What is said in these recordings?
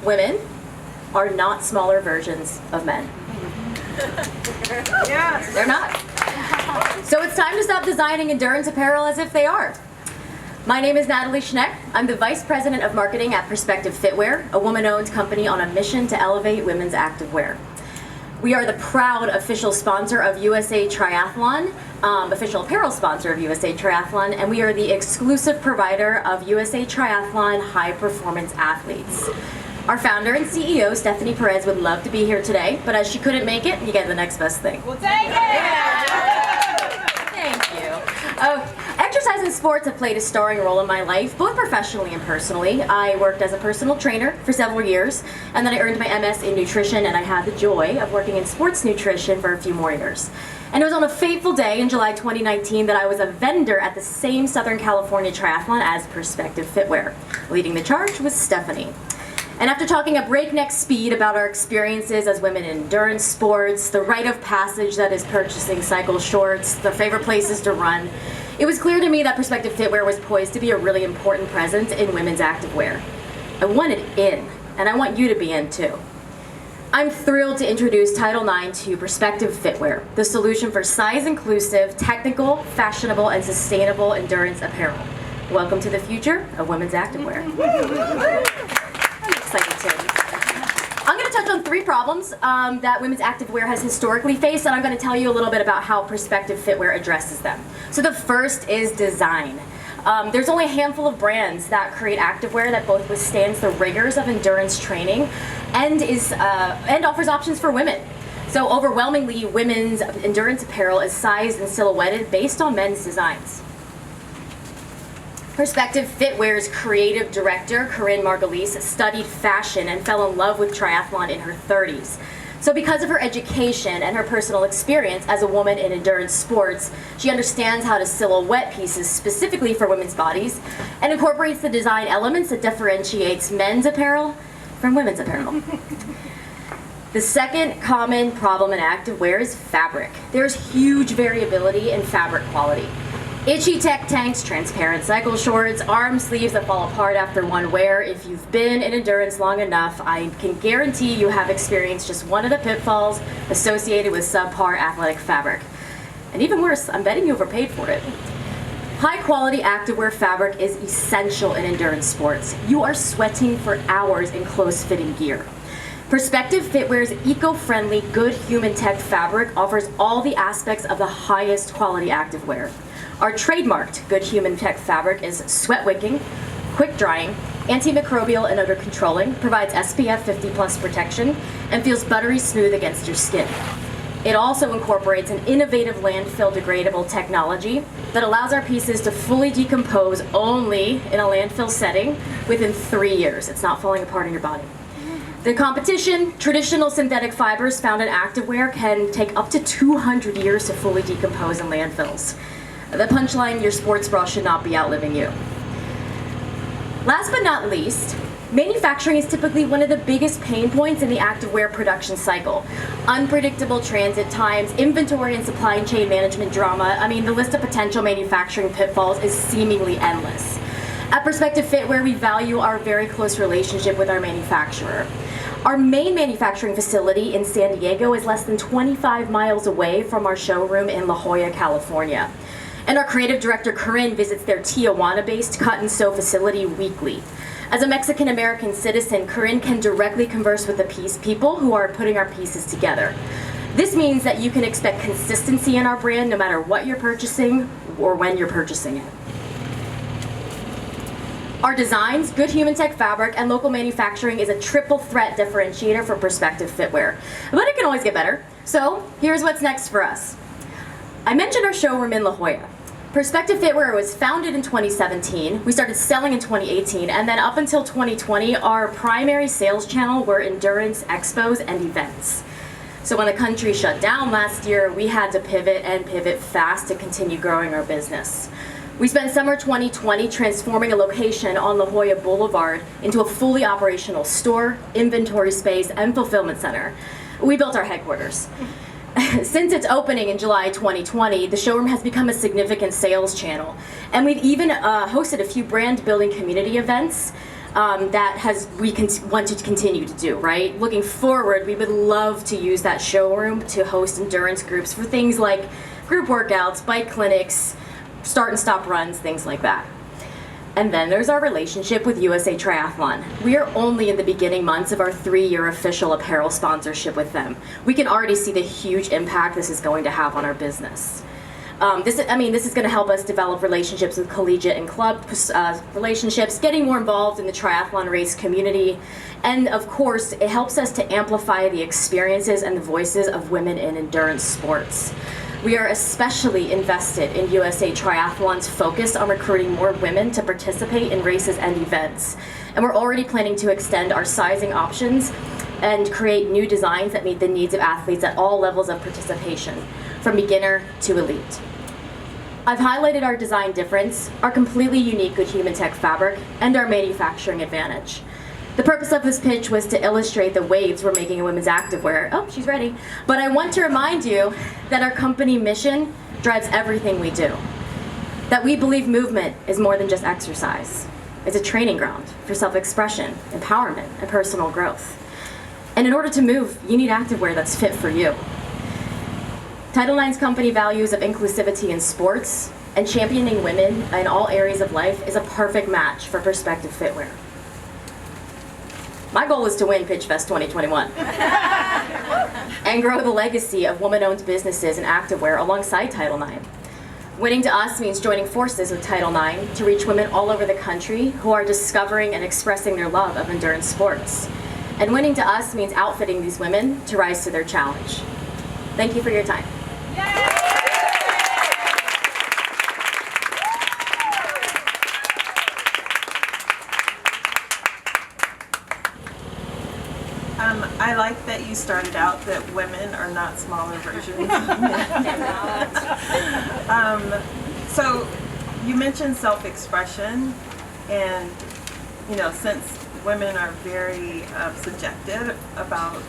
women are not smaller versions of men. Yes. They're not. So it's time to stop designing endurance apparel as if they are. My name is Natalie Schneck. I'm the Vice President of Marketing at Perspective Fitwear, a woman-owned company on a mission to elevate women's activewear. We are the proud official sponsor of USA Triathlon, official apparel sponsor of USA Triathlon, and we are the exclusive provider of USA Triathlon high-performance athletes. Our founder and CEO, Stephanie Perez, would love to be here today, but as she couldn't make it, you get the next best thing. We'll take it! Thank you. Exercise and sports have played a starring role in my life, both professionally and personally. I worked as a personal trainer for several years, and then I earned my MS in nutrition, and I had the joy of working in sports nutrition for a few more years. And it was on a fateful day in July 2019 that I was a vendor at the same Southern California triathlon as Perspective Fitwear. Leading the charge was Stephanie. And after talking at breakneck speed about our experiences as women in endurance sports, the rite of passage that is purchasing cycle shorts, the favorite places to run, it was clear to me that Perspective Fitwear was poised to be a really important presence in women's activewear. I wanted in, and I want you to be in too. I'm thrilled to introduce Title IX to Perspective Fitwear, the solution for size-inclusive, technical, fashionable, and sustainable endurance apparel. Welcome to the future of women's activewear. I'm excited too. I'm going to touch on 3 problems that women's activewear has historically faced, and I'm going to tell you a little bit about how Perspective Fitwear addresses them. So the first is design. There's only a handful of brands that create activewear that both withstands the rigors of endurance training and offers options for women. So overwhelmingly, women's endurance apparel is sized and silhouetted based on men's designs. Perspective Fitwear's creative director, Corinne Margulies, studied fashion and fell in love with triathlon in her 30s. So because of her education and her personal experience as a woman in endurance sports, she understands how to silhouette pieces specifically for women's bodies and incorporates the design elements that differentiates men's apparel from women's apparel. The second common problem in activewear is fabric. There's huge variability in fabric quality. Itchy tech tanks, transparent cycle shorts, arm sleeves that fall apart after one wear. If you've been in endurance long enough, I can guarantee you have experienced just one of the pitfalls associated with subpar athletic fabric. And even worse, I'm betting you overpaid for it. High quality activewear fabric is essential in endurance sports. You are sweating for hours in close fitting gear. Perspective Fitwear's eco-friendly, good human tech fabric offers all the aspects of the highest quality activewear. Our trademarked Good Human Tech fabric is sweat wicking, quick drying, antimicrobial and odor controlling, provides SPF 50+ protection, and feels buttery smooth against your skin. It also incorporates an innovative landfill degradable technology that allows our pieces to fully decompose only in a landfill setting within 3 years. It's not falling apart in your body. The competition, traditional synthetic fibers found in activewear can take up to 200 years to fully decompose in landfills. The punchline, your sports bra should not be outliving you. Last but not least, manufacturing is typically one of the biggest pain points in the activewear production cycle. Unpredictable transit times, inventory and supply chain management drama. I mean, the list of potential manufacturing pitfalls is seemingly endless. At Perspective Fitwear, we value our very close relationship with our manufacturer. Our main manufacturing facility in San Diego is less than 25 miles away from our showroom in La Jolla, California. And our creative director, Corinne, visits their Tijuana-based cut and sew facility weekly. As a Mexican-American citizen, Corinne can directly converse with the people who are putting our pieces together. This means that you can expect consistency in our brand no matter what you're purchasing or when you're purchasing it. Our designs, good human tech fabric, and local manufacturing is a triple threat differentiator for Perspective Fitwear. But it can always get better. So here's what's next for us. I mentioned our showroom in La Jolla. Perspective Fitwear was founded in 2017. We started selling in 2018, and then up until 2020, our primary sales channel were endurance expos and events. So when the country shut down last year, we had to pivot and pivot fast to continue growing our business. We spent summer 2020 transforming a location on La Jolla Boulevard into a fully operational store, inventory space, and fulfillment center. We built our headquarters. Since its opening in July 2020, the showroom has become a significant sales channel, and we've even hosted a few brand building community events. want to continue to do, right? Looking forward, we would love to use that showroom to host endurance groups for things like group workouts, bike clinics, start and stop runs, things like that. And then there's our relationship with USA Triathlon. We are only in the beginning months of our 3-year official apparel sponsorship with them. We can already see the huge impact this is going to have on our business. This is going to help us develop relationships with collegiate and club relationships, getting more involved in the triathlon race community, and of course, it helps us to amplify the experiences and the voices of women in endurance sports. We are especially invested in USA Triathlon's focus on recruiting more women to participate in races and events. And we're already planning to extend our sizing options and create new designs that meet the needs of athletes at all levels of participation, from beginner to elite. I've highlighted our design difference, our completely unique Good Human Tech fabric, and our manufacturing advantage. The purpose of this pitch was to illustrate the waves we're making in women's activewear. Oh, she's ready. But I want to remind you that our company mission drives everything we do. That we believe movement is more than just exercise. It's a training ground for self-expression, empowerment, and personal growth. And in order to move, you need activewear that's fit for you. Title IX's company values of inclusivity in sports and championing women in all areas of life is a perfect match for Perspective Fitwear. My goal is to win Pitchfest 2021 and grow the legacy of woman-owned businesses in activewear alongside Title IX. Winning to us means joining forces with Title IX to reach women all over the country who are discovering and expressing their love of endurance sports. And winning to us means outfitting these women to rise to their challenge. Thank you for your time. I like that you started out that women are not smaller versions of men. So you mentioned self-expression, and since women are very subjective about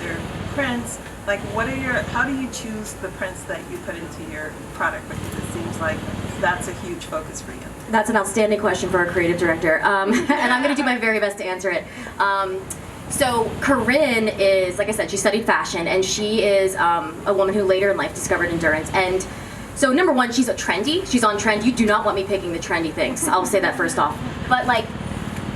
their prints, like how do you choose the prints that you put into your product? Because it seems like that's a huge focus for you. That's an outstanding question for our creative director, and I'm going to do my very best to answer it. So Corinne is, like I said, she studied fashion, and she is a woman who later in life discovered endurance. And so number one, she's she's on trend. You do not want me picking the trendy things. I'll say that first off. But like,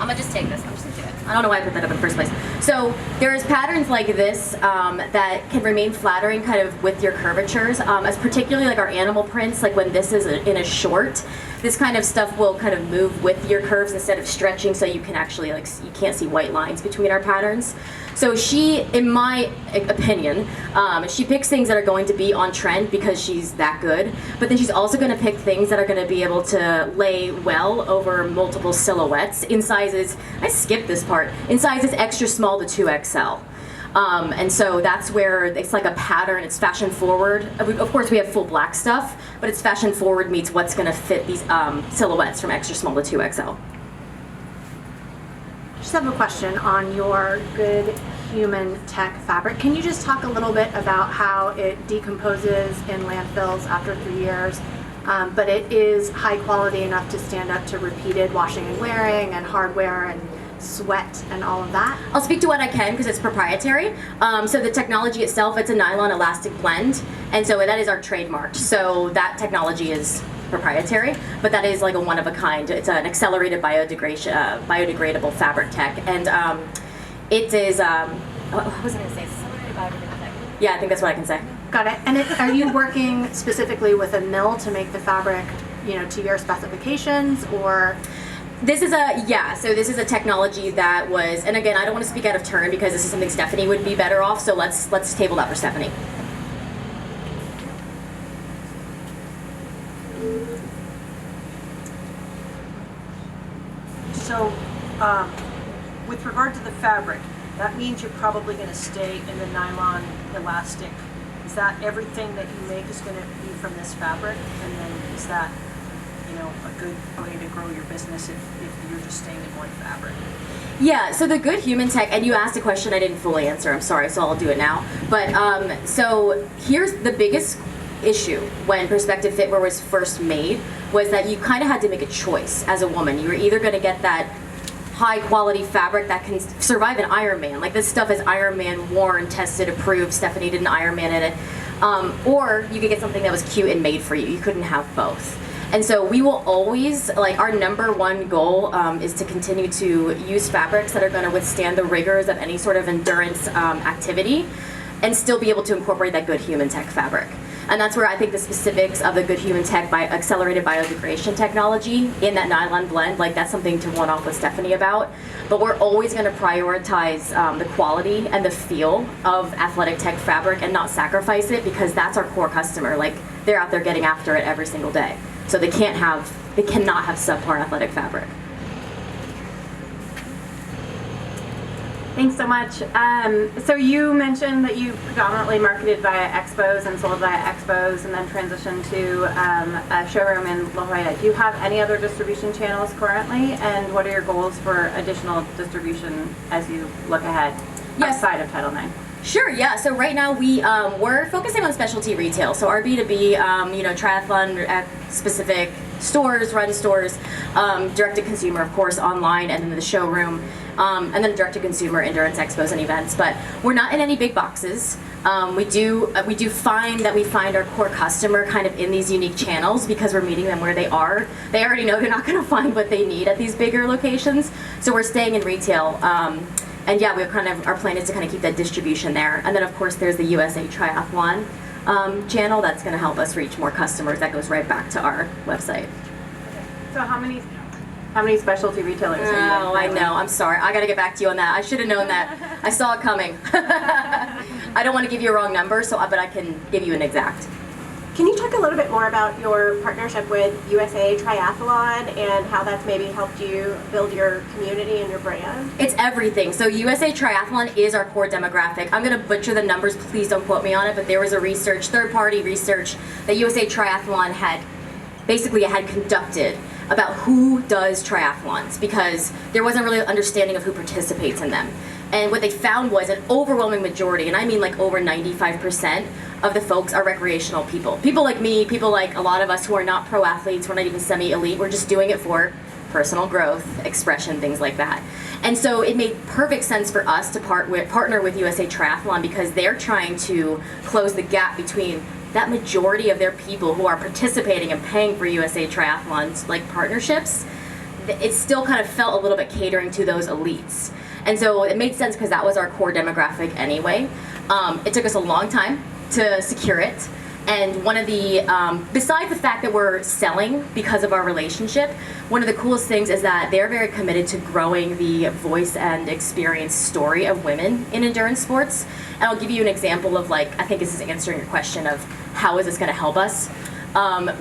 I'm gonna just take this. I'm just gonna do it. I don't know why I put that up in the first place. So there's patterns like this that can remain flattering kind of with your curvatures, as particularly like our animal prints, like when this is in a short. This kind of stuff will kind of move with your curves instead of stretching, so you can actually you can't see white lines between our patterns. So she, in my opinion, she picks things that are going to be on trend because she's that good, but then she's also going to pick things that are going to be able to lay well over multiple silhouettes in sizes, I skipped this part, in sizes extra small to 2XL. And so that's where it's like a pattern, it's fashion forward. Of course we have full black stuff, but it's fashion forward meets what's gonna fit these silhouettes from extra small to 2XL. Just have a question on your Good Human Tech fabric. Can you just talk a little bit about how it decomposes in landfills after 3 years, but it is high quality enough to stand up to repeated washing and wearing and hardware and sweat and all of that? I'll speak to what I can because it's proprietary. So the technology itself, it's a nylon elastic blend, and so that is our trademark. So that technology is proprietary, but that is like a one of a kind. It's an accelerated biodegradable fabric tech, and it is. What was I going to say? Accelerated biodegradable tech. Yeah, I think that's what I can say. Got it. And are you working specifically with a mill to make the fabric, to your specifications, or? This is this is a technology that was, and again, I don't want to speak out of turn because this is something Stephanie would be better off, so let's table that for Stephanie. So, with regard to the fabric, that means you're probably going to stay in the nylon elastic. Is that everything that you make is going to be from this fabric? And then is that a good way to grow your business if you're just staying in one fabric? Yeah, so the Good Human Tech, and you asked a question I didn't fully answer, I'm sorry, so I'll do it now. But so here's the biggest issue when Perspective Fitwear was first made, was that you kind of had to make a choice as a woman. You were either going to get that high quality fabric that can survive an Ironman. Like this stuff is Ironman worn, tested, approved. Stephanie did an Ironman in it. Or you could get something that was cute and made for you. You couldn't have both. And so we will always, like our number one goal is to continue to use fabrics that are going to withstand the rigors of any sort of endurance activity and still be able to incorporate that good human tech fabric. And that's where I think the specifics of the good human tech by accelerated biodegradation technology in that nylon blend, like that's something to one off with Stephanie about. But we're always going to prioritize the quality and the feel of athletic tech fabric and not sacrifice it, because that's our core customer. Like they're out there getting after it every single day. So they cannot have subpar athletic fabric. Thanks so much. So you mentioned that you predominantly marketed via expos and sold via expos and then transitioned to a showroom in La Jolla. Do you have any other distribution channels currently? And what are your goals for additional distribution as you look ahead outside of Title IX? Sure, yeah. So right now we're focusing on specialty retail. So our B2B, triathlon specific stores, run stores, direct to consumer, of course, online, and then the showroom, and then direct to consumer endurance expos and events. But we're not in any big boxes. We do find that we find our core customer kind of in these unique channels because we're meeting them where they are. They already know they're not going to find what they need at these bigger locations. So we're staying in retail. And yeah, our plan is to kind of keep that distribution there. And then of course there's the USA Triathlon channel that's going to help us reach more customers. That goes right back to our website. So how many specialty retailers are you in? Oh, I know. I'm sorry. I got to get back to you on that. I should have known that. I saw it coming. I don't want to give you a wrong number, but I can give you an exact. Can you talk a little bit more about your partnership with USA Triathlon and how that's maybe helped you build your community and your brand? It's everything. So USA Triathlon is our core demographic. I'm going to butcher the numbers. Please don't quote me on it, but there was a third-party research that USA Triathlon had conducted about who does triathlons, because there wasn't really an understanding of who participates in them. And what they found was an overwhelming majority, and I mean like over 95% of the folks are recreational people. People like me, people like a lot of us who are not pro athletes, we're not even semi-elite, we're just doing it for personal growth, expression, things like that. And so it made perfect sense for us to partner with USA Triathlon, because they're trying to close the gap between that majority of their people who are participating and paying for USA Triathlon's like partnerships. It still kind of felt a little bit catering to those elites. And so it made sense because that was our core demographic anyway. It took us a long time to secure it. And one of the, besides the fact that we're selling because of our relationship, one of the coolest things is that they're very committed to growing the voice and experience story of women in endurance sports. And I'll give you an example of I think this is answering your question of how is this going to help us.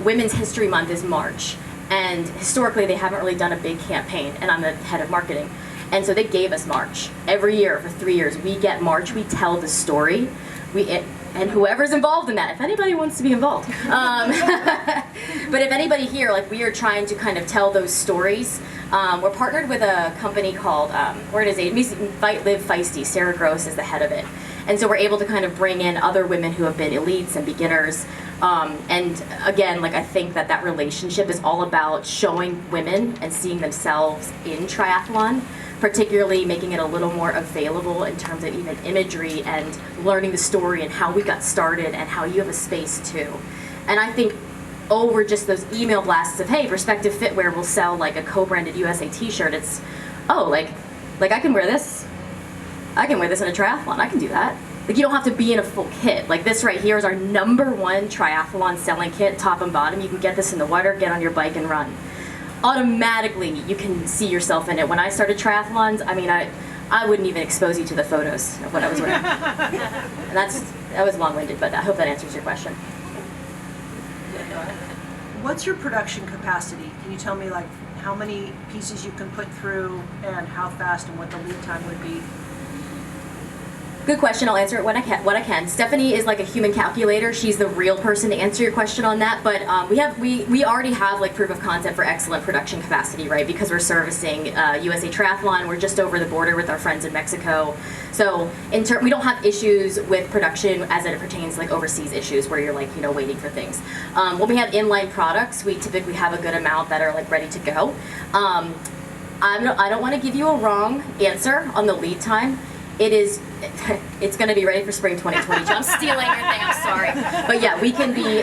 Women's History Month is March. And historically, they haven't really done a big campaign, and I'm the head of marketing. And so they gave us March. Every year for 3 years, we get March, we tell the story. And whoever's involved in that, if anybody wants to be involved. But if anybody here, we are trying to kind of tell those stories. We're partnered with a company called, Fight Live Feisty. Sarah Gross is the head of it. And so we're able to kind of bring in other women who have been elites and beginners. And again, I think that relationship is all about showing women and seeing themselves in triathlon, particularly making it a little more available in terms of even imagery and learning the story and how we got started and how you have a space too. And I think over just those email blasts of, hey, Perspective Fitwear will sell a co-branded USA t-shirt, it's, I can wear this. I can wear this in a triathlon. I can do that. You don't have to be in a full kit. This right here is our #1 triathlon selling kit, top and bottom. You can get this in the water, get on your bike and run. Automatically, you can see yourself in it. When I started triathlons, I wouldn't even expose you to the photos of what I was wearing. And that was long-winded, but I hope that answers your question. What's your production capacity? Can you tell me how many pieces you can put through and how fast and what the lead time would be? Good question. I'll answer it when I can. Stephanie is like a human calculator. She's the real person to answer your question on that. But we already have proof of concept for excellent production capacity, right? Because we're servicing USA Triathlon. We're just over the border with our friends in Mexico. So we don't have issues with production as it pertains overseas issues where you're waiting for things. When we have inline products, we typically have a good amount that are ready to go. I don't want to give you a wrong answer on the lead time. It's going to be ready for spring 2022. I'm stealing your thing. I'm sorry, but yeah, we can be.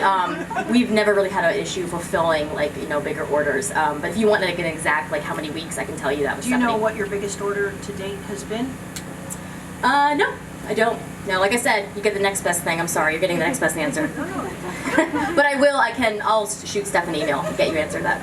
We've never really had an issue fulfilling like bigger orders. But if you want like an exact like how many weeks, I can tell you that. With Do you know Stephanie. what your biggest order to date has been? No, I don't. No, like I said, you get the next best thing. I'm sorry, you're getting the next best answer. But I will. I'll shoot Steph an email and get you answer that.